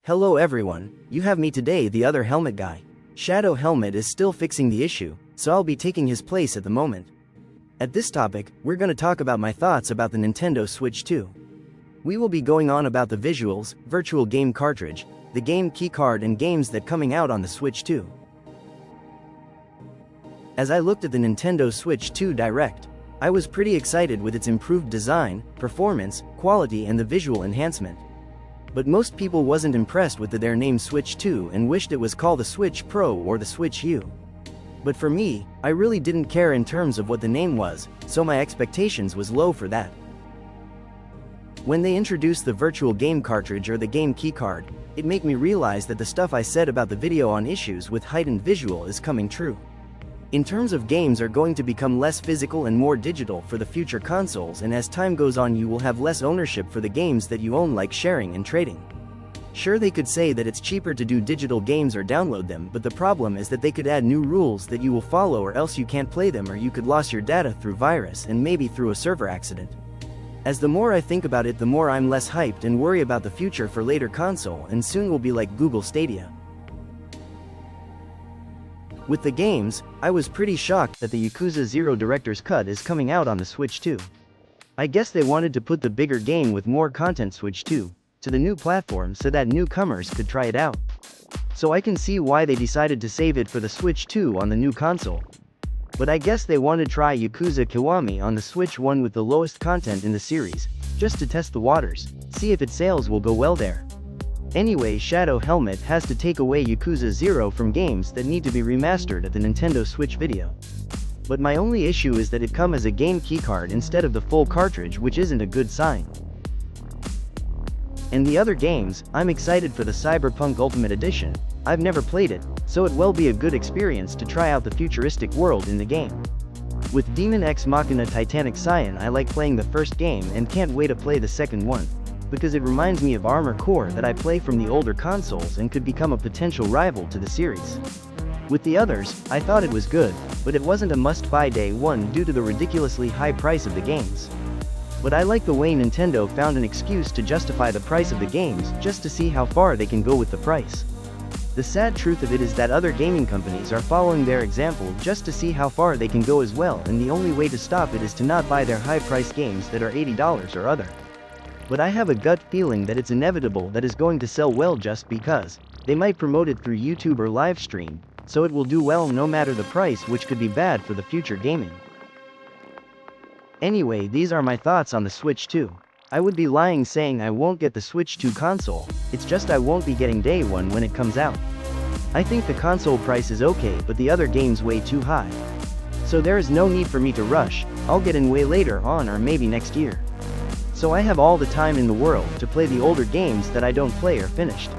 Hello everyone, you have me today, the other helmet guy. Shadow Helmet is still fixing the issue, so I'll be taking his place at the moment. At this topic, we're gonna talk about my thoughts about the Nintendo Switch 2. We will be going on about the visuals, virtual game cartridge, the game keycard and games that coming out on the Switch 2. As I looked at the Nintendo Switch 2 Direct, I was pretty excited with its improved design, performance, quality and the visual enhancement. But most people wasn't impressed with their name Switch 2 and wished it was called the Switch Pro or the Switch U. But for me, I really didn't care in terms of what the name was, so my expectations was low for that. When they introduced the virtual game cartridge or the game keycard, it made me realize that the stuff I said about the video on issues with heightened visual is coming true. In terms of games are going to become less physical and more digital for the future consoles, and as time goes on you will have less ownership for the games that you own, like sharing and trading. Sure, they could say that it's cheaper to do digital games or download them, but the problem is that they could add new rules that you will follow or else you can't play them, or you could lose your data through virus and maybe through a server accident. As the more I think about it, the more I'm less hyped and worry about the future for later console, and soon will be like Google Stadia. With the games, I was pretty shocked that the Yakuza 0 Director's Cut is coming out on the Switch 2. I guess they wanted to put the bigger game with more content Switch 2 to the new platform so that newcomers could try it out. So I can see why they decided to save it for the Switch 2 on the new console. But I guess they wanted to try Yakuza Kiwami on the Switch 1 with the lowest content in the series, just to test the waters, see if its sales will go well there. Anyway, Shadow Helmet has to take away Yakuza 0 from games that need to be remastered at the Nintendo Switch video. But my only issue is that it come as a game keycard instead of the full cartridge, which isn't a good sign. And the other games, I'm excited for the Cyberpunk Ultimate Edition. I've never played it, so it will be a good experience to try out the futuristic world in the game. With Demon X Machina Titanic Scion, I like playing the first game and can't wait to play the second one, because it reminds me of Armored Core that I play from the older consoles and could become a potential rival to the series. With the others, I thought it was good, but it wasn't a must-buy day one due to the ridiculously high price of the games. But I like the way Nintendo found an excuse to justify the price of the games just to see how far they can go with the price. The sad truth of it is that other gaming companies are following their example just to see how far they can go as well, and the only way to stop it is to not buy their high-priced games that are $80 or other. But I have a gut feeling that it's inevitable that is going to sell well just because they might promote it through YouTube or live stream, so it will do well no matter the price, which could be bad for the future gaming. Anyway, these are my thoughts on the Switch 2. I would be lying saying I won't get the Switch 2 console, it's just I won't be getting day one when it comes out. I think the console price is okay, but the other games way too high. So there is no need for me to rush, I'll get in way later on or maybe next year. So I have all the time in the world to play the older games that I don't play or finished.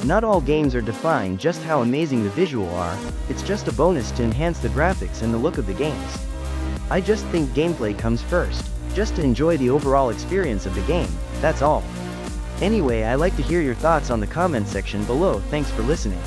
Not all games are defined just how amazing the visual are, it's just a bonus to enhance the graphics and the look of the games. I just think gameplay comes first, just to enjoy the overall experience of the game, that's all. Anyway, I like to hear your thoughts on the comment section below. Thanks for listening.